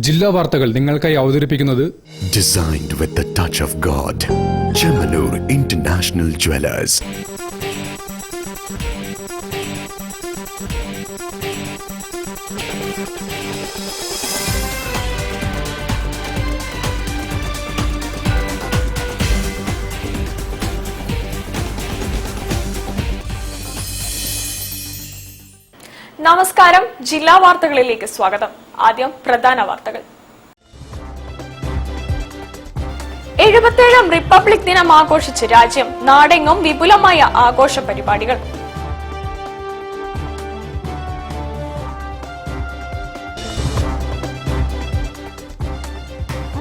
ജില്ലാ വാർത്തകൾ നിങ്ങൾക്കായി അവതരിപ്പിക്കുന്നത് Designed with the touch of God. Chemanur International Jewelers. നമസ്കാരം. ജില്ലാ വാർത്തകളിലേക്ക് സ്വാഗതം. ആദ്യം പ്രധാന വാർത്തകൾ. 77ാം റിപ്പബ്ലിക് ദിനം ആഘോഷിച്ച് രാജ്യം. നാടെങ്ങും വിപുലമായ ആഘോഷ പരിപാടികൾ.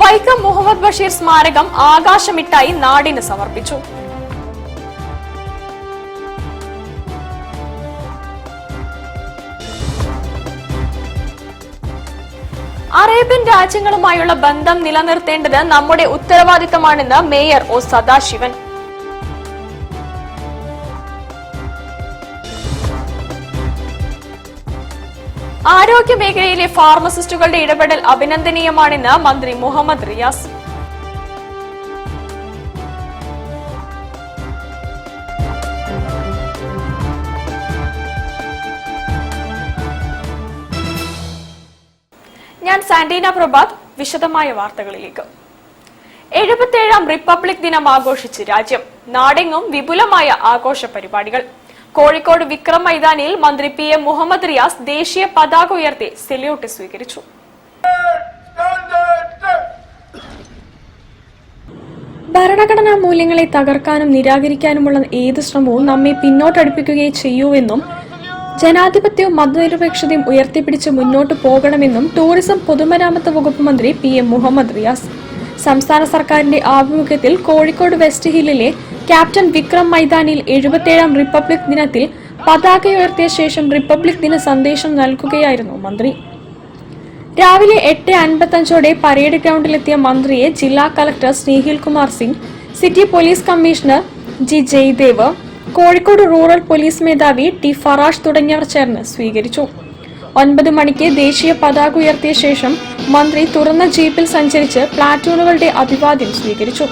വൈക്കം മുഹമ്മദ് ബഷീർ സ്മാരകം ആകാശമിട്ടായി നാടിന് സമർപ്പിച്ചു. അറേബ്യൻ രാജ്യങ്ങളുമായുള്ള ബന്ധം നിലനിർത്തേണ്ടത് നമ്മുടെ ഉത്തരവാദിത്തമാണെന്ന് മേയർ ഒ സദാശിവൻ. ആരോഗ്യ മേഖലയിലെ ഫാർമസിസ്റ്റുകളുടെ ഇടപെടൽ അഭിനന്ദനീയമാണെന്ന് മന്ത്രി മുഹമ്മദ് റിയാസ്. ഞാൻ സാന്റീന പ്രഭാത്. വിശദമായ വാർത്തകളിലേക്ക്. 77ാം റിപ്പബ്ലിക് ദിനം ആഘോഷിച്ച് രാജ്യം. നാടെങ്ങും വിപുലമായ ആഘോഷ പരിപാടികൾ. കോഴിക്കോട് വിക്രം മൈതാനിയിൽ മന്ത്രി PM മുഹമ്മദ് റിയാസ് ദേശീയ പതാക ഉയർത്തി സല്യൂട്ട് സ്വീകരിച്ചു. ഭരണഘടനാ മൂല്യങ്ങളെ തകർക്കാനും നിരാകരിക്കാനുമുള്ള ഏത് ശ്രമവും നമ്മെ പിന്നോട്ടടിപ്പിക്കുകയേ ചെയ്യൂവെന്നും ജനാധിപത്യവും മതനിരപേക്ഷതയും ഉയർത്തിപ്പിടിച്ച് മുന്നോട്ട് പോകണമെന്നും ടൂറിസം പൊതുമരാമത്ത് വകുപ്പ് മന്ത്രി PM മുഹമ്മദ് റിയാസ്. സംസ്ഥാന സർക്കാരിന്റെ ആഭിമുഖ്യത്തിൽ കോഴിക്കോട് വെസ്റ്റ് ഹില്ലിലെ ക്യാപ്റ്റൻ വിക്രം മൈതാനിയിൽ 77ാം റിപ്പബ്ലിക് ദിനത്തിൽ പതാക ഉയർത്തിയ ശേഷം റിപ്പബ്ലിക് ദിന സന്ദേശം നൽകുകയായിരുന്നു മന്ത്രി. രാവിലെ 8:55ഓടെ പരേഡ് ഗ്രൗണ്ടിലെത്തിയ മന്ത്രിയെ ജില്ലാ collector Snehil Kumar Singh, city police commissioner G Jaydev, Kozhikode rural police മേധാവി T ഫറാഷ് തുടങ്ങിയവർ ചേർന്ന് സ്വീകരിച്ചു. 9 മണിക്ക് ദേശീയ പതാക ഉയർത്തിയ ശേഷം മന്ത്രി തുറന്ന ജീപ്പിൽ സഞ്ചരിച്ച് പ്ലാറ്റൂണുകളുടെ അഭിവാദ്യം സ്വീകരിച്ചു.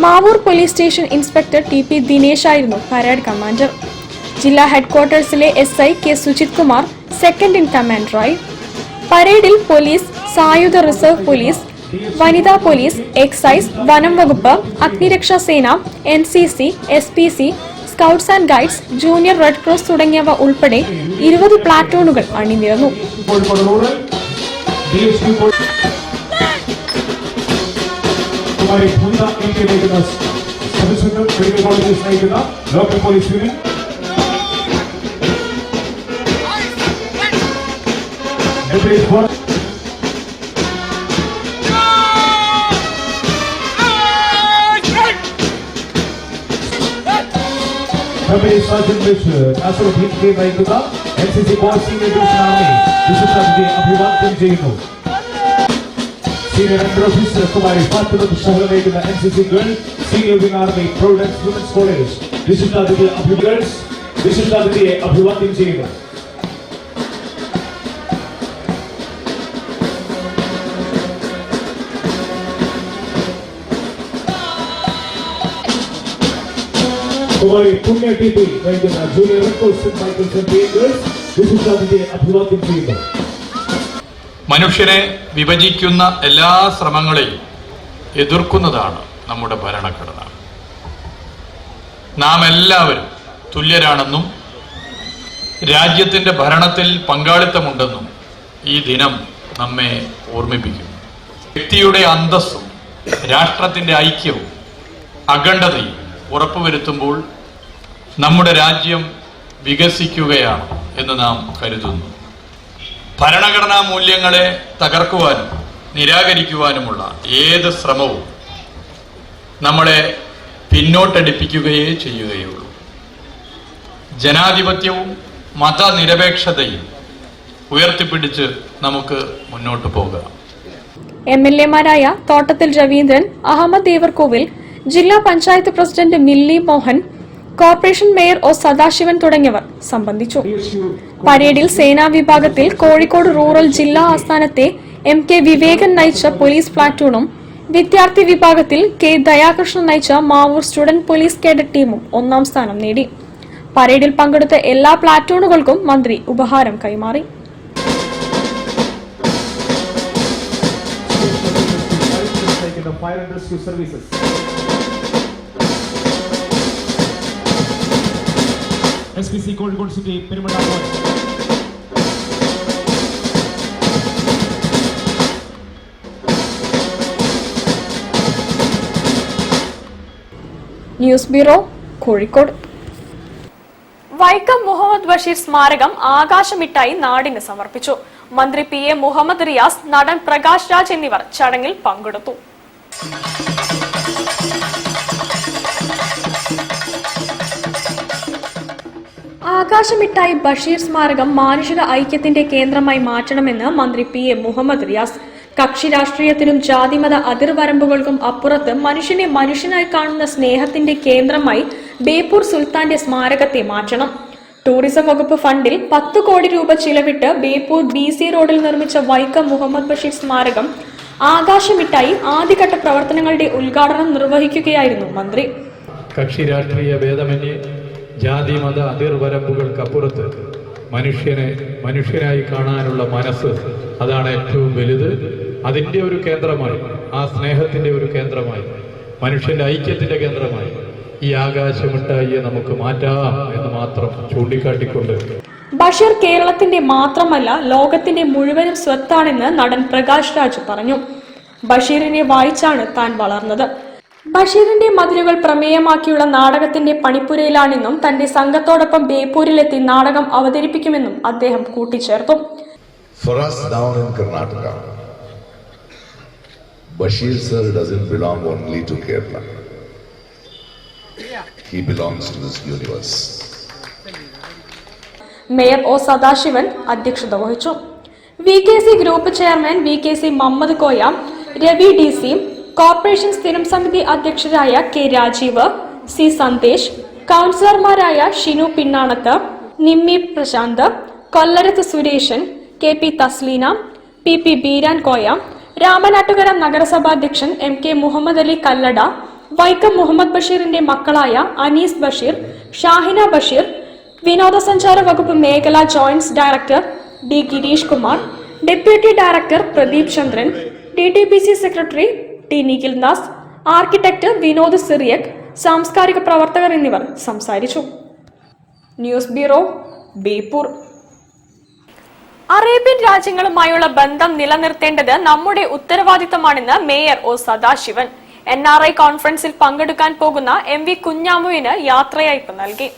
Mavoor police station inspector TP Dinesh ആയിരുന്നു പരേഡ് കമാൻഡർ. ജില്ലാ ഹെഡ്ക്വാർട്ടേഴ്സിലെ SI K Sujith Kumar second in കമാൻഡറായി. പരേഡിൽ പോലീസ്, സായുധ റിസർവ് പോലീസ്, വനിതാ പോലീസ്, എക്സൈസ്, വനം വകുപ്പ്, അഗ്നിരക്ഷാ സേന, NCC, SPC, scouts and guides, junior red cross തുടങ്ങിയവ ഉൾപ്പെടെ 20 പ്ലാറ്റൂണുകൾ അണിനിരന്നു. ലോക്കൽ പോലീസ് യൂണിയൻ നയിക്കുന്ന NCC അഭിവാദ്യം ചെയ്യുന്നു. Senior Under Officer Kumari Fatima Shahra nayikkunna NCC Girl Senior Wing Army Providence Women's College വിശിഷ്ടാതിഥിയെ അഭിവാദ്യം ചെയ്യുന്നു. കുമാരി പുണ്യ TP നയിക്കുന്ന ജൂനിയർ റിക്രൂട്ട്സ് മൈക്കിൾസ് ആൻഡ് ഗേൾസ് വിശിഷ്ടാതിഥിയെ അഭിവാദ്യം ചെയ്യുന്നു. മനുഷ്യനെ വിഭജിക്കുന്ന എല്ലാ ശ്രമങ്ങളെയും എതിർക്കുന്നതാണ് നമ്മുടെ ഭരണഘടന. നാം എല്ലാവരും തുല്യരാണെന്നും രാജ്യത്തിൻ്റെ ഭരണത്തിൽ പങ്കാളിത്തമുണ്ടെന്നും ഈ ദിനം നമ്മെ ഓർമ്മിപ്പിക്കുന്നു. വ്യക്തിയുടെ അന്തസ്സും രാഷ്ട്രത്തിൻ്റെ ഐക്യവും അഖണ്ഡതയും ഉറപ്പുവരുത്തുമ്പോൾ നമ്മുടെ രാജ്യം വികസിക്കുകയാണ് എന്ന് നാം കരുതുന്നു. ഭരണഘടനാ മൂല്യങ്ങളെ തകർക്കുവാനും നിരാകരിക്കുവാനുമുള്ള ഏത് ശ്രമവും നമ്മളെ പിന്നോട്ടടിപ്പിക്കുകയേ ചെയ്യുകയുള്ളൂ. ജനാധിപത്യവും മതനിരപേക്ഷതയും ഉയർത്തിപ്പിടിച്ച് നമുക്ക് മുന്നോട്ട് പോകാം. MLA-മാരായ തോട്ടത്തിൽ രവീന്ദ്രൻ, അഹമ്മദ് ദേവർകോവിൽ, ജില്ലാ panchayat president Milli Mohan, corporation mayor O Sadasivan തുടങ്ങിയവർ സംബന്ധിച്ചു. പരേഡിൽ സേനാ വിഭാഗത്തിൽ കോഴിക്കോട് റൂറൽ ജില്ലാ ആസ്ഥാനത്തെ MK വിവേകൻ നയിച്ച പോലീസ് പ്ലാറ്റൂണും വിദ്യാർത്ഥി വിഭാഗത്തിൽ K ദയാകൃഷ്ണൻ നയിച്ച മാവൂർ സ്റ്റുഡന്റ് പോലീസ് കേഡറ്റ് ടീമും ഒന്നാം സ്ഥാനം നേടി. പരേഡിൽ പങ്കെടുത്ത എല്ലാ പ്ലാറ്റൂണുകൾക്കും മന്ത്രി ഉപഹാരം കൈമാറി. Fire and Rescue Services. SPC Kozhikode City, Perimala Point. News bureau, Kozhikode. Vaikom Muhammad Basheer സ്മാരകം ആകാശമിട്ടായി നാടിന് സമർപ്പിച്ചു. മന്ത്രി PA മുഹമ്മദ് റിയാസ്, നടൻ പ്രകാശ് രാജ് എന്നിവർ ചടങ്ങിൽ പങ്കെടുത്തു. ആകാശമിട്ടായി ബഷീർ സ്മാരകം മാനുഷിക ഐക്യത്തിന്റെ കേന്ദ്രമായി മാറ്റണമെന്ന് മന്ത്രി PA മുഹമ്മദ് റിയാസ്. കക്ഷി രാഷ്ട്രീയത്തിനും ജാതിമത അതിർവരമ്പുകൾക്കും അപ്പുറത്ത് മനുഷ്യനെ മനുഷ്യനായി കാണുന്ന സ്നേഹത്തിന്റെ കേന്ദ്രമായി ബേപ്പൂർ സുൽത്താന്റെ സ്മാരകത്തെ മാറ്റണം. ടൂറിസം വകുപ്പ് ഫണ്ടിൽ 10 കോടി രൂപ ചിലവിട്ട് ബേപ്പൂർ BC റോഡിൽ നിർമ്മിച്ച വൈക്കം മുഹമ്മദ് ബഷീർ സ്മാരകം ആകാശമിട്ടായി ആദ്യഘട്ട പ്രവർത്തനങ്ങളുടെ ഉദ്ഘാടനം നിർവഹിക്കുകയായിരുന്നു മന്ത്രി. കക്ഷി രാഷ്ട്രീയ ഭേദമന്യേ ജാതി മത അതിർവരമ്പുകൾക്കപ്പുറത്ത് മനുഷ്യനെ മനുഷ്യനായി കാണാനുള്ള മനസ്സ്, അതാണ് ഏറ്റവും വലുത്. അതിൻ്റെ ഒരു കേന്ദ്രമായി, ആ സ്നേഹത്തിൻ്റെ ഒരു കേന്ദ്രമായി, മനുഷ്യന്റെ ഐക്യത്തിന്റെ കേന്ദ്രമായി ഈ ആകാശമിട്ടായിയെ നമുക്ക് മാറ്റാം എന്ന് മാത്രം ചൂണ്ടിക്കാട്ടിക്കൊണ്ട് ബഷീർ കേരളത്തിന്റെ മാത്രമല്ല ലോകത്തിന്റെ മുഴുവനും സ്വത്താണെന്ന് നടൻ പ്രകാശ് രാജ് പറഞ്ഞു. ബഷീറിനെ വായിച്ചാണ് താൻ വളർന്നത്. ബഷീറിന്റെ മതിലുകൾ പ്രമേയമാക്കിയുള്ള നാടകത്തിന്റെ പണിപ്പുരയിലാണെന്നും തന്റെ സംഘത്തോടൊപ്പം ബേപ്പൂരിലെത്തി നാടകം അവതരിപ്പിക്കുമെന്നും അദ്ദേഹം കൂട്ടിച്ചേർത്തു. For us down in Karnataka, Bashir sir doesn't belong only to Kerala. He belongs to this universe. Mayor O Sadasivan അധ്യക്ഷത വഹിച്ചു. VKC group chairman VKC Muhammad Koya, Ravi DC, corporation സ്ഥിരം സമിതി അധ്യക്ഷരായ K രാജീവ്, C സന്ദേശ്, കൗൺസിലർമാരായ Shinu പിന്നാണത്ത്, Nimmi Prashant, കൊല്ലരത്ത് Sureshan, KP Thasleena, PP Beeran Koya, Ramanattukara നഗരസഭാധ്യക്ഷൻ MK Muhammad Ali Kallada, Vaikom Muhammad ബഷീറിന്റെ മക്കളായ അനീസ് ബഷീർ, ഷാഹിന ബഷീർ, വിനോദസഞ്ചാര വകുപ്പ് മേഖലാ joint director D Girish Kumar, deputy director Pradeep Chandran, DTPC secretary T Nikhildas, architect Vinod Cyriac, സാംസ്കാരിക പ്രവർത്തകർ എന്നിവർ സംസാരിച്ചു. News bureau, Beypore. അറേബ്യൻ രാജ്യങ്ങളുമായുള്ള ബന്ധം നിലനിർത്തേണ്ടത് നമ്മുടെ ഉത്തരവാദിത്തമാണെന്ന് മേയർ ഒ സദാശിവൻ. NRI കോൺഫറൻസിൽ പങ്കെടുക്കാൻ പോകുന്ന MV കുഞ്ഞാമുവിന് യാത്രയയപ്പ് നൽകി.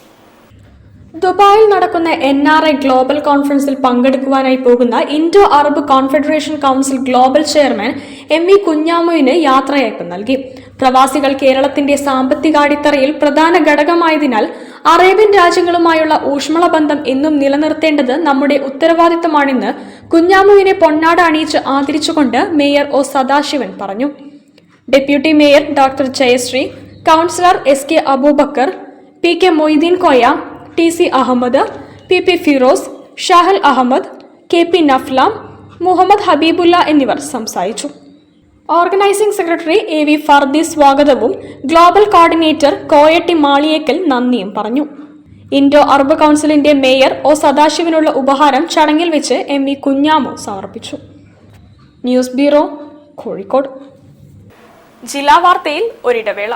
ദുബായിൽ നടക്കുന്ന NRI ഗ്ലോബൽ കോൺഫറൻസിൽ പങ്കെടുക്കുവാനായി പോകുന്ന Indo Arab confederation council global chairman MV കുഞ്ഞാമുവിന് യാത്രയയപ്പ് നൽകി. പ്രവാസികൾ കേരളത്തിന്റെ സാമ്പത്തികാടിത്തറയിൽ പ്രധാന ഘടകമായതിനാൽ അറേബ്യൻ രാജ്യങ്ങളുമായുള്ള ഊഷ്മള ബന്ധം എന്നും നിലനിർത്തേണ്ടത് നമ്മുടെ ഉത്തരവാദിത്തമാണെന്ന് കുഞ്ഞാമുവിനെ പൊന്നാട അണിയിച്ച് ആദരിച്ചുകൊണ്ട് മേയർ ഒ സദാശിവൻ പറഞ്ഞു. Deputy mayor doctor Jayasree, councillor SK Aboobacker, PK Moideen Koya, TC Ahammed, PP Firoz, Shahal Ahammed, KP Nafla, Muhammad Habibulla എന്നിവർ സംസാരിച്ചു. ഓർഗനൈസിംഗ് സെക്രട്ടറി AV ഫർദി സ്വാഗതവും ഗ്ലോബൽ കോർഡിനേറ്റർ കോയട്ടി മാളിയേക്കൽ നന്ദിയും പറഞ്ഞു. ഇൻഡോ അറബ് കൗൺസിലിന്റെ മേയർ ഒ സദാശിവനുള്ള ഉപഹാരം ചടങ്ങിൽ വെച്ച് MV കുഞ്ഞാമു സമർപ്പിച്ചു. News bureau, Kozhikode. ജില്ലാ വാർത്തയിൽ ഒരിടവേള.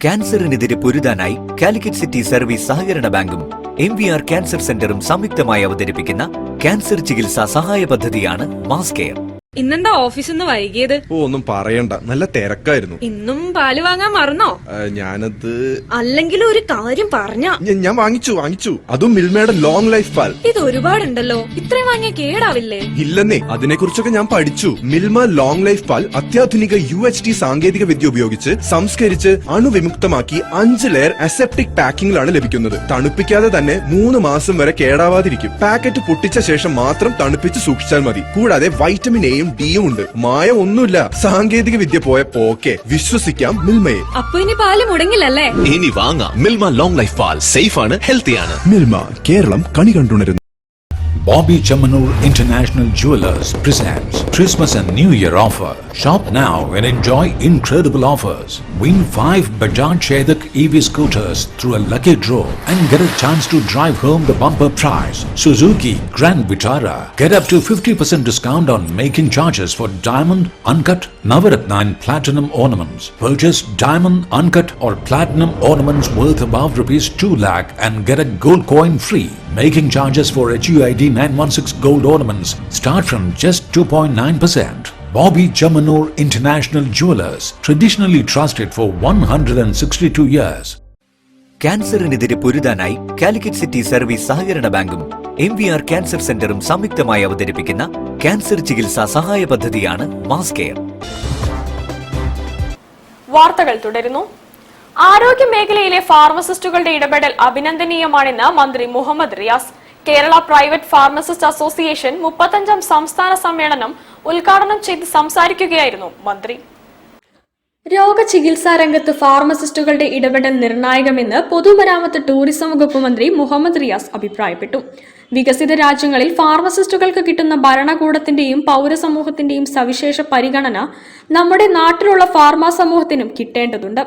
ക്യാൻസറിനെതിരെ പൊരുതാനായി കാലിക്കറ്റ് സിറ്റി സർവീസ് സഹകരണ ബാങ്കും MVR ക്യാൻസർ സെന്ററും സംയുക്തമായി അവതരിപ്പിക്കുന്ന ക്യാൻസർ ചികിത്സാ സഹായ പദ്ധതിയാണ് മാസ് കെയർ. ഇന്നെന്താ ഓഫീസിൽ നിന്ന് വൈകിയത്? ഒന്നും പറയണ്ട, നല്ല തിരക്കായിരുന്നു. ഇന്നും പാല് വാങ്ങാൻ മറന്നോ? ഞാനത് അല്ലെങ്കിൽ ഒരു കാര്യം പറഞ്ഞ ഞാൻ വാങ്ങിച്ചു. അതും മിൽമയുടെ ലോങ് ലൈഫ് പാൽ. ഇത് ഒരുപാടുണ്ടല്ലോ, ഇത്രയും വാങ്ങിയ കേടാവില്ലേ? ഇല്ലെന്നേ, അതിനെക്കുറിച്ചൊക്കെ ഞാൻ പഠിച്ചു. മിൽമ ലോങ് ലൈഫ് പാൽ അത്യാധുനിക UHT സാങ്കേതിക വിദ്യ ഉപയോഗിച്ച് സംസ്കരിച്ച് അണുവിമുക്തമാക്കി 5 ലെയർ അസെപ്റ്റിക് പാക്കിംഗിലാണ് ലഭിക്കുന്നത്. തണുപ്പിക്കാതെ തന്നെ 3 മാസം വരെ കേടാവാതിരിക്കും. പാക്കറ്റ് പൊട്ടിച്ച ശേഷം മാത്രം തണുപ്പിച്ച് സൂക്ഷിച്ചാൽ മതി. കൂടാതെ വൈറ്റമിൻ എയും ഡിയും ഉണ്ട്. മായം ഒന്നുമില്ല. സാങ്കേതിക വിദ്യ പോയ പോക്കെ. വിശ്വസിക്കാം മിൽമയെ. അപ്പൊ ഇനി പാല് മുടങ്ങില്ലല്ലേ? ഇനി വാങ്ങാം മിൽമ ലോങ് ലൈഫ് പാൽ. സേഫ് ആണ്, ഹെൽത്തിയാണ്. മിൽമ, കേരളം കണി കണ്ടുണരുന്നു. Bobby Chamanur International Jewelers presents Christmas and New Year offer. Shop now and enjoy incredible offers. Win 5 Bajaj Chetak EV scooters through a lucky draw and get a chance to drive home the bumper prize. Suzuki Grand Vitara. Get up to 50% discount on making charges for diamond, uncut, Navaratna and platinum ornaments. Purchase diamond, uncut or platinum ornaments worth above ₹2 lakh and get a gold coin free. Making charges for HUID 916 gold ornaments start from just 2.9%. Bobby Chamanur International Jewelers, traditionally trusted for 162 years. ക്യാൻസറിനെതിരെ പൊരുതാനായി Calicut city service സഹകരണ ബാങ്കും MVR cancer സെന്ററും സംയുക്തമായി അവതരിപ്പിക്കുന്ന cancer ചികിത്സാ സഹായ പദ്ധതിയാണ് മാസ് കെയർ. വാർത്തകൾ തുടരുന്നു. ആരോഗ്യ മേഖലയിലെ ഫാർമസിസ്റ്റുകളുടെ ഇടപെടൽ അഭിനന്ദനീയമാണെന്ന് മന്ത്രി Muhammad Riyas. Kerala private pharmacist association 35ാം സംസ്ഥാന സമ്മേളനം ഉദ്ഘാടനം ചെയ്ത് സംസാരിക്കുകയായിരുന്നു മന്ത്രി. രോഗചികിത്സാ രംഗത്ത് ഫാർമസിസ്റ്റുകളുടെ ഇടപെടൽ നിർണായകമെന്ന് പൊതുമരാമത്ത് ടൂറിസം വകുപ്പ് മന്ത്രി മുഹമ്മദ് റിയാസ് അഭിപ്രായപ്പെട്ടു. വികസിത രാജ്യങ്ങളിൽ ഫാർമസിസ്റ്റുകൾക്ക് കിട്ടുന്ന ഭരണകൂടത്തിന്റെയും പൗരസമൂഹത്തിന്റെയും സവിശേഷ പരിഗണന നമ്മുടെ നാട്ടിലുള്ള ഫാർമാ സമൂഹത്തിനും കിട്ടേണ്ടതുണ്ട്.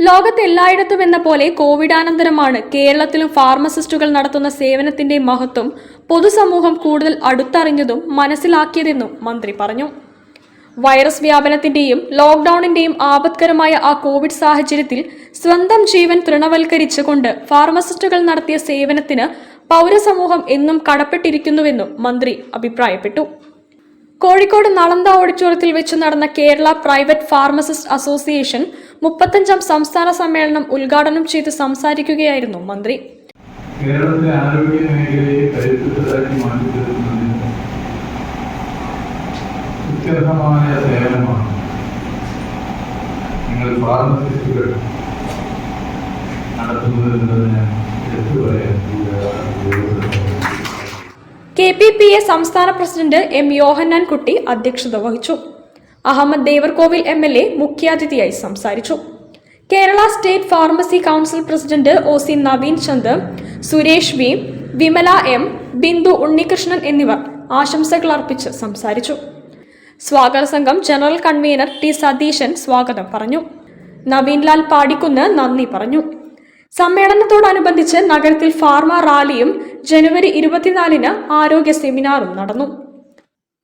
ലോകത്ത് എല്ലായിടത്തും എന്ന പോലെ കോവിഡാനന്തരമാണ് കേരളത്തിലും ഫാർമസിസ്റ്റുകൾ നടത്തുന്ന സേവനത്തിന്റെ മഹത്വം പൊതുസമൂഹം കൂടുതൽ അടുത്തറിഞ്ഞതും മനസ്സിലാക്കിയതെന്നും മന്ത്രി പറഞ്ഞു. വൈറസ് വ്യാപനത്തിന്റെയും ലോക്ഡൌണിന്റെയും ആപത്കരമായ ആ കോവിഡ് സാഹചര്യത്തിൽ സ്വന്തം ജീവൻ തൃണവൽക്കരിച്ചുകൊണ്ട് ഫാർമസിസ്റ്റുകൾ നടത്തിയ സേവനത്തിന് പൗരസമൂഹം എന്നും കടപ്പെട്ടിരിക്കുന്നുവെന്നും മന്ത്രി അഭിപ്രായപ്പെട്ടു. കോഴിക്കോട് നളന്ദ ഓഡിറ്റോറിയത്തിൽ വെച്ച് നടന്ന കേരള പ്രൈവറ്റ് ഫാർമസിസ്റ്റ് അസോസിയേഷൻ 35ാം സംസ്ഥാന സമ്മേളനം ഉദ്ഘാടനം ചെയ്ത് സംസാരിക്കുകയായിരുന്നു മന്ത്രി. കേരളത്തിലെ ആരോഗ്യ മേഖലയെ കരുത്തുറ്റതാക്കി മാറ്റിത്തീർക്കുന്നതിന് ഉത്യർഹമായ സേവനമാണ് നിങ്ങൾ ഫാർമസിസ്റ്റുകൾ നടത്തുന്നതെന്നത് ഞാൻ എടുത്തു പറയാൻ KPPA സംസ്ഥാന പ്രസിഡന്റ് M. യോഹന്നാൻ കുട്ടി അധ്യക്ഷത വഹിച്ചു. അഹമ്മദ് ദേവർകോവിൽ MLA മുഖ്യാതിഥിയായി സംസാരിച്ചു. Kerala state pharmacy council president OC Naveen Chand, Suresh V, Vimala M, Bindu Unnikrishnan എന്നിവർ ആശംസകൾ അർപ്പിച്ച് സംസാരിച്ചു. സ്വാഗത സംഘം ജനറൽ കൺവീനർ T. സതീശൻ സ്വാഗതം പറഞ്ഞു. നവീൻലാൽ പാടിക്കുന്ന് നന്ദി പറഞ്ഞു. സമ്മേളനത്തോടനുബന്ധിച്ച് നഗരത്തിൽ ഫാർമ റാലിയും ജനുവരി 24-ന് ആരോഗ്യ സെമിനാറും നടന്നു.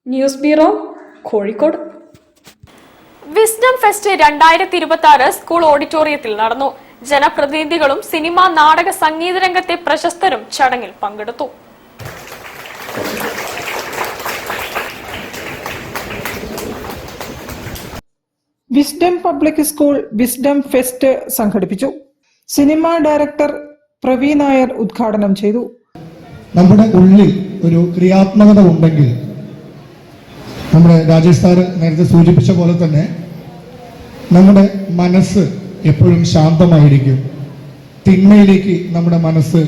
News bureau, Kozhikode. Wisdom fest 2026 school ഓഡിറ്റോറിയത്തിൽ നടന്നു. ജനപ്രതിനിധികളും സിനിമ, നാടക, സംഗീത രംഗത്തെ പ്രശസ്തരും ചടങ്ങിൽ പങ്കെടുത്തു. Wisdom public school wisdom fest സംഘടിപ്പിച്ചു. സിനിമ ഡയറക്ടർ പ്രവീൺ നായർ ഉദ്ഘാടനം ചെയ്തു. നമ്മുടെ ഉള്ളിൽ ഒരു ക്രിയാത്മകത ഉണ്ടെങ്കിൽ, നമ്മുടെ രാജേഷ് സാർ നേരത്തെ സൂചിപ്പിച്ച പോലെ തന്നെ നമ്മുടെ മനസ്സ് എപ്പോഴും ശാന്തമായിരിക്കും. തിന്മയിലേക്ക് നമ്മുടെ മനസ്സ്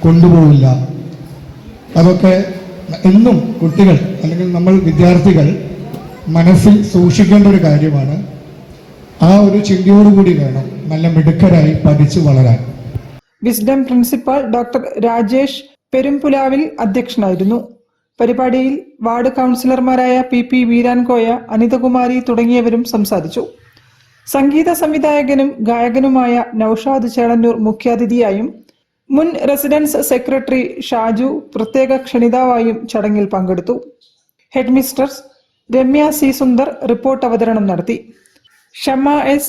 കൊണ്ടുപോകില്ല. അതൊക്കെ എന്നും കുട്ടികൾ അല്ലെങ്കിൽ നമ്മൾ വിദ്യാർത്ഥികൾ മനസ്സിൽ സൂക്ഷിക്കേണ്ട ഒരു കാര്യമാണ്. ആ ഒരു ചിന്തയോടുകൂടി വേണം നല്ല മിടുക്കരായി പഠിച്ചു വളരാൻ. വിസ്ഡം പ്രിൻസിപ്പൽ ഡോക്ടർ രാജേഷ് പെരുംപുലാവിൽ അധ്യക്ഷനായിരുന്നു. പരിപാടിയിൽ വാർഡ് കൗൺസിലർമാരായ PP വീരാൻകോയ, അനിതകുമാരി തുടങ്ങിയവരും സംസാരിച്ചു. സംഗീത സംവിധായകനും ഗായകനുമായ നൌഷാദ് ചേളന്നൂർ മുഖ്യാതിഥിയായും മുൻ റെസിഡൻസ് സെക്രട്ടറി ഷാജു പ്രത്യേക ക്ഷണിതാവായും ചടങ്ങിൽ പങ്കെടുത്തു. Head mistress Ramya C. Sundar report അവതരണം നടത്തി. ഷമ്മ S,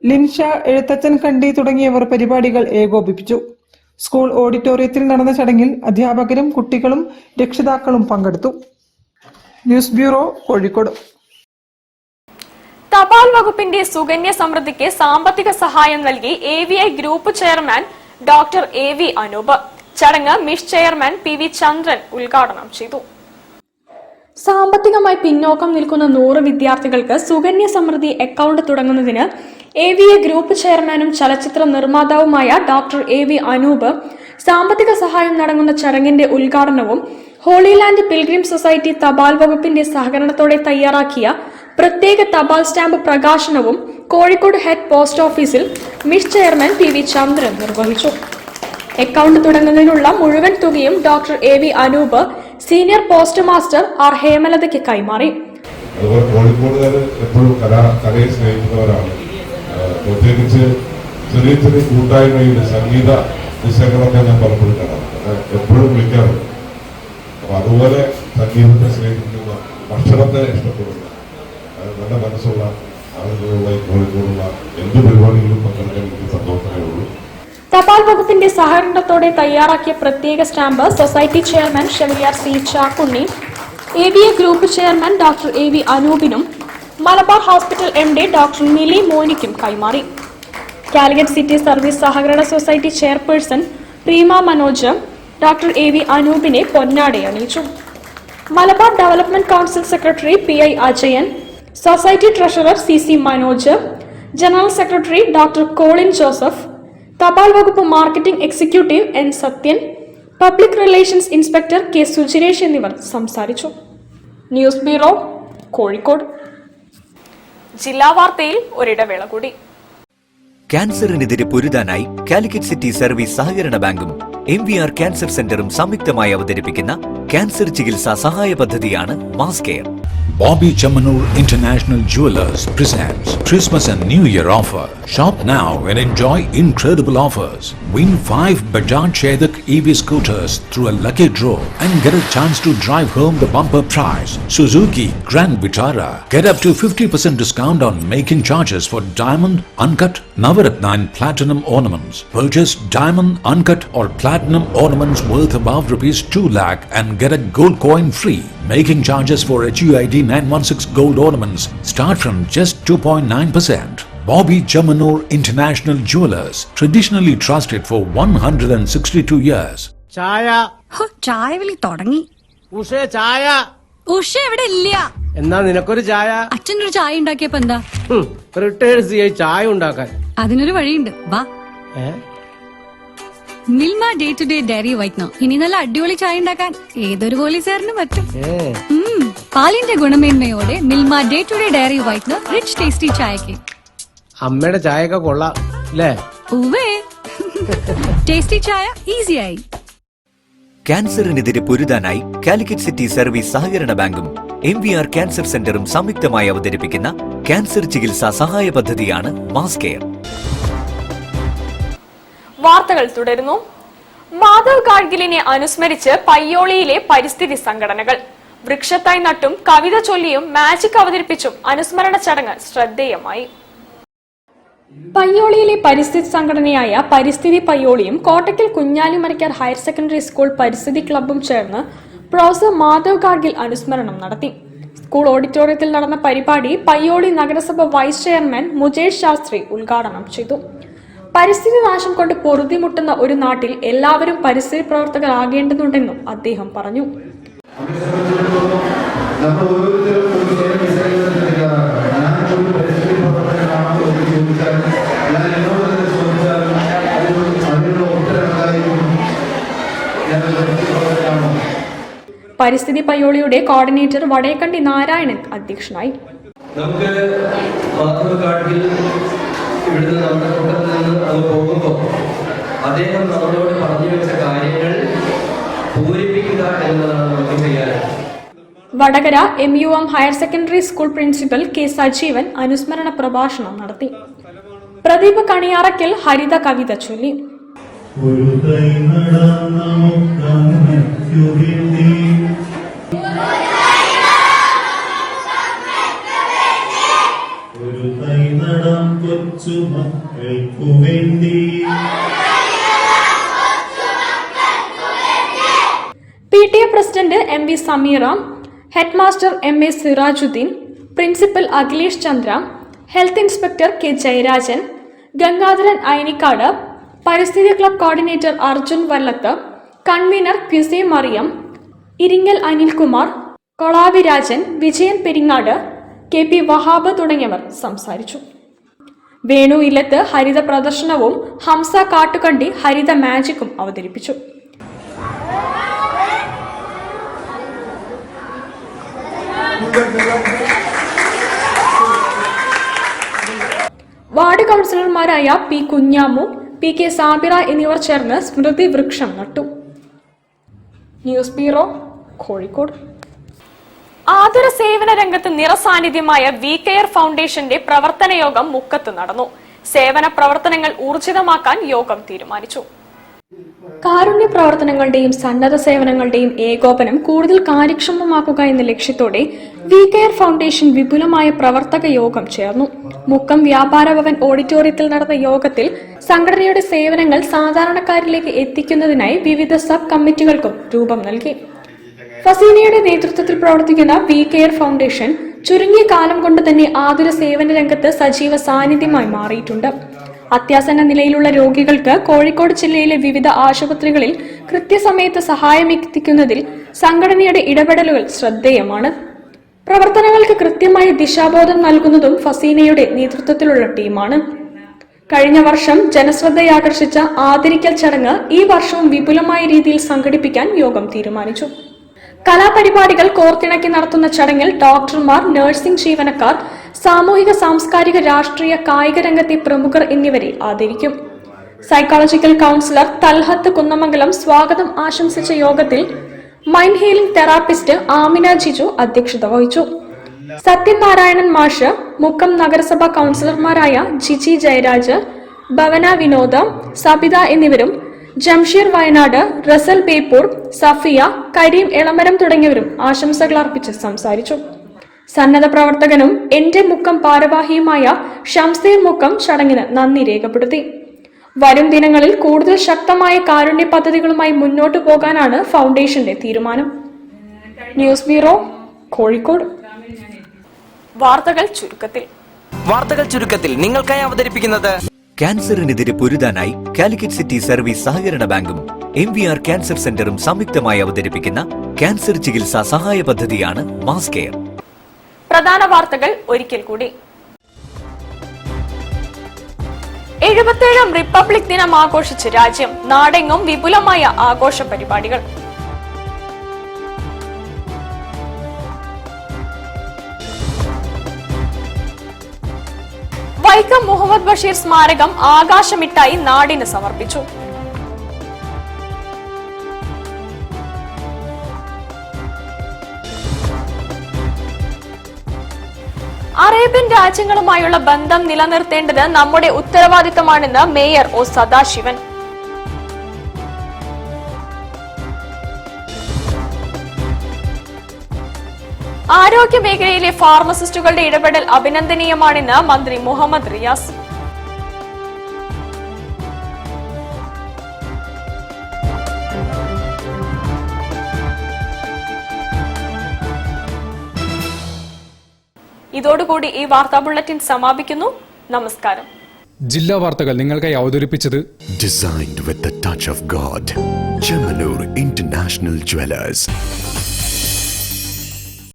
ലിൻഷ, എഴുത്തച്ഛൻ കണ്ടി തുടങ്ങിയവർ പരിപാടികൾ ഏകോപിപ്പിച്ചു. സ്കൂൾ ഓഡിറ്റോറിയത്തിൽ നടന്ന ചടങ്ങിൽ അധ്യാപകരും കുട്ടികളും രക്ഷിതാക്കളും പങ്കെടുത്തു. News bureau, Kozhikode. തപാൽ വകുപ്പിന്റെ സുകന്യ സമൃദ്ധിക്ക് സാമ്പത്തിക സഹായം നൽകി AVI group chairman doctor AV Anoop. ചടങ്ങ് മിഷ് ചെയർമാൻ PV ചന്ദ്രൻ ഉദ്ഘാടനം ചെയ്തു. സാമ്പത്തികമായി പിന്നോക്കം നിൽക്കുന്ന 100 വിദ്യാർത്ഥികൾക്ക് സുകന്യ സമൃദ്ധി അക്കൗണ്ട് തുടങ്ങുന്നതിന് AVI ഗ്രൂപ്പ് ചെയർമാനും ചലച്ചിത്ര നിർമ്മാതാവുമായ ഡോക്ടർ AV അനൂപ് സാമ്പത്തിക സഹായം നടങ്ങുന്ന ചടങ്ങിന്റെ ഉദ്ഘാടനവും ഹോളിലാൻഡ് പിൽഗ്രിം സൊസൈറ്റി തപാൽ വകുപ്പിന്റെ സഹകരണത്തോടെ തയ്യാറാക്കിയ പ്രത്യേക തപാൽ സ്റ്റാമ്പ് പ്രകാശനവും കോഴിക്കോട് ഹെഡ് പോസ്റ്റ് ഓഫീസിൽ മിഷ് ചെയർമാൻ PV ചന്ദ്രൻ നിർവഹിച്ചു. അക്കൗണ്ട് തുടങ്ങുന്നതിനുള്ള മുഴുവൻ തുകയും doctor AV Anoop senior post master R ഹേമലതയ്ക്ക് കൈമാറി. അതുപോലെ കോഴിക്കോടുകാർ എപ്പോഴും കലയെ സ്നേഹിക്കുന്നവരാണ്. പ്രത്യേകിച്ച് ചെറിയ ചെറിയ കൂട്ടായ്മയിൽ സംഗീത വിഷയങ്ങളൊക്കെ ഞാൻ പലപ്പോഴും കാണാം, എപ്പോഴും വിളിക്കാറുണ്ട്. അപ്പൊ അതുപോലെ സംഗീതത്തെ സ്നേഹിക്കുന്ന, ഭക്ഷണത്തെ ഇഷ്ടപ്പെടുന്ന, നല്ല മനസ്സുള്ള ആളുകളുള്ള കോഴിക്കോടുള്ള എന്ത് പരിപാടികളിലും പങ്കെടുക്കാൻ എനിക്ക് സന്തോഷമേ ഉള്ളൂ. തപാൽ വകുപ്പിന്റെ സഹകരണത്തോടെ തയ്യാറാക്കിയ പ്രത്യേക stamp society chairman chevalier C Chakkunni, AVI group chairman doctor AV അനൂപിനും Malabar hospital MD doctor Mili മോനിക്കും കൈമാറി. കാലിക്കറ്റ് സിറ്റി സർവീസ് സഹകരണ society chairperson Preema Manoj doctor AV അനൂപിനെ പൊന്നാട അണിയിച്ചു. Malabar development council secretary PI Ajayan, society treasurer CC Manoj, general secretary doctor Colin Joseph, തപാൽ വകുപ്പ് marketing executive N Sathyan, public relations inspector K Sujinesh എന്നിവർ സംസാരിച്ചു. News bureau, Kozhikode. ജില്ലാ വാർത്തയിൽ ഒരിടവേള കൂടി. ക്യാൻസറിനെതിരെ പൊരുതാനായി കാലിക്കറ്റ് സിറ്റി സർവീസ് സഹകരണ ബാങ്കും MVR ക്യാൻസർ സെന്ററും സംയുക്തമായി അവതരിപ്പിക്കുന്ന ക്യാൻസർ ചികിത്സാ സഹായ പദ്ധതിയാണ് mass care. Bobby Chamanur International Jewelers presents Christmas and New Year offer. Shop now and enjoy incredible offers. Win 5 Bajaj Chetak EV scooters through a lucky draw and get a chance to drive home the bumper prize. Suzuki Grand Vitara. Get up to 50% discount on making charges for diamond, uncut, Navaratna and platinum ornaments. Purchase diamond, uncut or platinum ornaments worth above rupees 2 lakh and get a gold coin free. Making charges for HUID 916 gold ornaments start from just 2.9%. Bobby Chamanur International Jewelers, traditionally trusted for 162 years. ചായ വിളി തുടങ്ങി. ചായ ഉഷ എവിടെ ഇല്ല. എന്നാ നിനക്കൊരു ചായ. അച്ഛനൊരു ചായ ഉണ്ടാക്കിയപ്പോ എന്താ? റിട്ടയേഴ്സ് ചായ ഉണ്ടാക്കാൻ അതിനൊരു വഴിയുണ്ട്, വാ. Milma day to day dairy whitener. ഇനി നല്ല അടിപൊളി ചായ ഉണ്ടാക്കാൻ ഏതൊരു പോലീസുകാരനും പറ്റും. പാലിന്റെ ഗുണമേന്മയോടെ Milma day to day dairy whitener rich tasty ചായക്ക്. അമ്മയുടെ ചായയൊക്കെ കൊള്ളാം അല്ലേ? ഉവ്വേ, ടേസ്റ്റി ചായ ഈസിയായി. ക്യാൻസറിനെതിരെ പൊരുതാനായി കാലിക്കറ്റ് സിറ്റി സർവീസ് സഹകരണ ബാങ്കും MVR ക്യാൻസർ സെന്ററും സംയുക്തമായി അവതരിപ്പിക്കുന്ന ക്യാൻസർ ചികിത്സാ സഹായ പദ്ധതിയാണ് മാസ് കെയർ. വാർത്തകൾ തുടരുന്നു. മാധവ് ഗാഡ്ഗിലിനെ അനുസ്മരിച്ച് പയ്യോളിയിലെ പരിസ്ഥിതി സംഘടനകൾ വൃക്ഷത്തൈ നട്ടും കവിത ചൊല്ലിയും മാജിക് അവതരിപ്പിച്ചും അനുസ്മരണ ചടങ്ങ് ശ്രദ്ധേയമായി. പയ്യോളിയിലെ പരിസ്ഥിതി സംഘടനയായ പരിസ്ഥിതി പയ്യോളിയും Kottakkal Kunjalimarakkar higher secondary school പരിസ്ഥിതി ക്ലബ്ബും ചേർന്ന് പ്രൊഫസർ മാധവ് ഗാഡ്ഗിൽ അനുസ്മരണം നടത്തി. സ്കൂൾ ഓഡിറ്റോറിയത്തിൽ നടന്ന പരിപാടി പയ്യോളി നഗരസഭ വൈസ് ചെയർമാൻ മുജേഷ് ശാസ്ത്രി ഉദ്ഘാടനം ചെയ്തു. പരിസ്ഥിതി നാശം കൊണ്ട് പൊറുതിമുട്ടുന്ന ഒരു നാട്ടിൽ എല്ലാവരും പരിസ്ഥിതി പ്രവർത്തകരാകേണ്ടതുണ്ടെന്നും അദ്ദേഹം പറഞ്ഞു. പരിസ്ഥിതി പയ്യോളിയുടെ കോർഡിനേറ്റർ വടേക്കണ്ടി നാരായണൻ അധ്യക്ഷനായി. നമുക്ക് മാധവ് ഗാഡ്ഗിൽ ഇവിടുന്ന് നമ്മുടെ കൂട്ടത്തിൽ നിന്ന് അത് പോകുമ്പോൾ അദ്ദേഹം നമ്മളോട് പറഞ്ഞു വെച്ച കാര്യങ്ങൾ പൂരിപ്പിക്കുക എന്നതാണ് നമുക്ക് ചെയ്യാനുള്ളത്. Vadakara MUM higher secondary school principal K Sajeevan അനുസ്മരണ പ്രഭാഷണം നടത്തി. പ്രദീപ് കണിയാറയ്ക്കൽ ഹരിത കവിത ചൊല്ലി. PTA president MV Sameera, head master MA Sirajuddin, principal Akhilesh Chandra, health inspector K Jayarajan, Gangadharan Ayanikkad, പരിസ്ഥിതി club coordinator Arjun Vallath, convener ക്വിസെ മറിയം, ഇരിങ്ങൽ അനിൽകുമാർ, കൊളാവി രാജൻ, വിജയൻ പെരിങ്ങാട്, KP വഹാബ് തുടങ്ങിയവർ സംസാരിച്ചു. വേണു ഇല്ലത്ത് ഹരിത പ്രദർശനവും ഹംസ കാട്ടുകണ്ടി ഹരിത മാജിക്കും അവതരിപ്പിച്ചു. വാർഡ് കൗൺസിലർമാരായ P കുഞ്ഞാമു, PK സാബിറ എന്നിവർ ചേർന്ന് സ്മൃതി വൃക്ഷം നട്ടു. News bureau, Kozhikode. ആതുര സേവന രംഗത്ത് നിറസാന്നിധ്യമായ VCare ഫൗണ്ടേഷന്റെ പ്രവർത്തന യോഗം മുക്കത്ത് നടന്നു. സേവന പ്രവർത്തനങ്ങൾ ഊർജിതമാക്കാൻ യോഗം തീരുമാനിച്ചു. കാരുണ്യ പ്രവർത്തനങ്ങളുടെയും സന്നദ്ധ സേവനങ്ങളുടെയും ഏകോപനം കൂടുതൽ കാര്യക്ഷമമാക്കുക എന്ന ലക്ഷ്യത്തോടെ VCare ഫൗണ്ടേഷൻ വിപുലമായ പ്രവർത്തക യോഗം ചേർന്നു. മുക്കം വ്യാപാര ഭവൻ ഓഡിറ്റോറിയത്തിൽ നടന്ന യോഗത്തിൽ സംഘടനയുടെ സേവനങ്ങൾ സാധാരണക്കാരിലേക്ക് എത്തിക്കുന്നതിനായി വിവിധ സബ് കമ്മിറ്റികൾക്കും രൂപം നൽകി. ഫസീനയുടെ നേതൃത്വത്തിൽ പ്രവർത്തിക്കുന്ന VCare ഫൗണ്ടേഷൻ ചുരുങ്ങിയ കാലം കൊണ്ട് തന്നെ ആതുര സേവന രംഗത്ത് സജീവ സാന്നിധ്യമായി മാറിയിട്ടുണ്ട്. അത്യാസന്ന നിലയിലുള്ള രോഗികൾക്ക് കോഴിക്കോട് ജില്ലയിലെ വിവിധ ആശുപത്രികളിൽ കൃത്യസമയത്ത് സഹായമെത്തിക്കുന്നതിൽ സംഘടനയുടെ ഇടപെടലുകൾ ശ്രദ്ധേയമാണ്. പ്രവർത്തനങ്ങൾക്ക് കൃത്യമായ ദിശാബോധം നൽകുന്നതും ഫസീനയുടെ നേതൃത്വത്തിലുള്ള ടീമാണ്. കഴിഞ്ഞ വർഷം ജനശ്രദ്ധയാകർഷിച്ച ആദരിക്കൽ ചടങ്ങ് ഈ വർഷവും വിപുലമായ രീതിയിൽ സംഘടിപ്പിക്കാൻ യോഗം തീരുമാനിച്ചു. കലാപരിപാടികൾ കോർത്തിണക്കി നടത്തുന്ന ചടങ്ങിൽ ഡോക്ടർമാർ, നഴ്സിംഗ് ജീവനക്കാർ, സാമൂഹിക സാംസ്കാരിക രാഷ്ട്രീയ കായിക രംഗത്തെ പ്രമുഖർ എന്നിവരെ ആദരിക്കും. സൈക്കോളജിക്കൽ കൗൺസിലർ തൽഹത്ത് കുന്നമംഗലം സ്വാഗതം ആശംസിച്ച യോഗത്തിൽ mind healing therapist Amina Jiju അധ്യക്ഷത വഹിച്ചു. സത്യനാരായണൻ മാഷ്, മുക്കം നഗരസഭാ കൗൺസിലർമാരായ ജിജി ജയരാജ്, ഭവന വിനോദ, സബിത എന്നിവരും ജംഷീർ വയനാട്, റസൽ ബേപ്പൂർ, സഫിയ, കരീം എളമരം തുടങ്ങിയവരും ആശംസകൾ അർപ്പിച്ച് സംസാരിച്ചു. സന്നദ്ധ പ്രവർത്തകനും എന്റെ മുക്കം ഭാരവാഹിയുമായ ഷംസീർ മുക്കം ചടങ്ങിന് നന്ദി രേഖപ്പെടുത്തി. വരും ദിനങ്ങളിൽ കൂടുതൽ ശക്തമായ കാരുണ്യ പദ്ധതികളുമായി മുന്നോട്ടു പോകാനാണ് ഫൗണ്ടേഷന്റെ തീരുമാനം. News bureau, Kozhikode. വാർത്തകൾ ചുരുക്കത്തിൽ നിങ്ങൾക്കായി അവതരിപ്പിക്കുന്നത് ക്യാൻസറിനെതിരെ പൊരുതാനായി കാലിക്കറ്റ് സിറ്റി സർവീസ് സഹകരണ ബാങ്കും MVR ക്യാൻസർ സെന്ററും സംയുക്തമായി അവതരിപ്പിക്കുന്ന ക്യാൻസർ ചികിത്സാ സഹായ പദ്ധതിയാണ് മാസ് കെയർ. പ്രധാന വാർത്തകൾ ഒരിക്കൽ കൂടി. 77ാം റിപ്പബ്ലിക് ദിനം ആഘോഷിച്ച് രാജ്യം. നാടെങ്ങും വിപുലമായ ആഘോഷ പരിപാടികൾ. വൈക്കം മുഹമ്മദ് ബഷീർ സ്മാരകം ആകാശമിട്ടായി നാടിന് സമർപ്പിച്ചു. അറേബ്യൻ രാജ്യങ്ങളുമായുള്ള ബന്ധം നിലനിർത്തേണ്ടത് നമ്മുടെ ഉത്തരവാദിത്തമാണെന്ന് മേയർ ഒ സദാശിവൻ. ആരോഗ്യ മേഖലയിലെ ഫാർമസിസ്റ്റുകളുടെ ഇടപെടൽ അഭിനന്ദനീയമാണെന്ന് മന്ത്രി മുഹമ്മദ് റിയാസ്. ഇതോടുകൂടി ഈ വാർത്താ ബുള്ളറ്റിൻ സമാപിക്കുന്നു. നമസ്കാരം. ജില്ലാ വാർത്തകൾ നിങ്ങൾക്കായി അവതരിപ്പിച്ചത് Designed with the touch of God. Chemanur International Jewelers.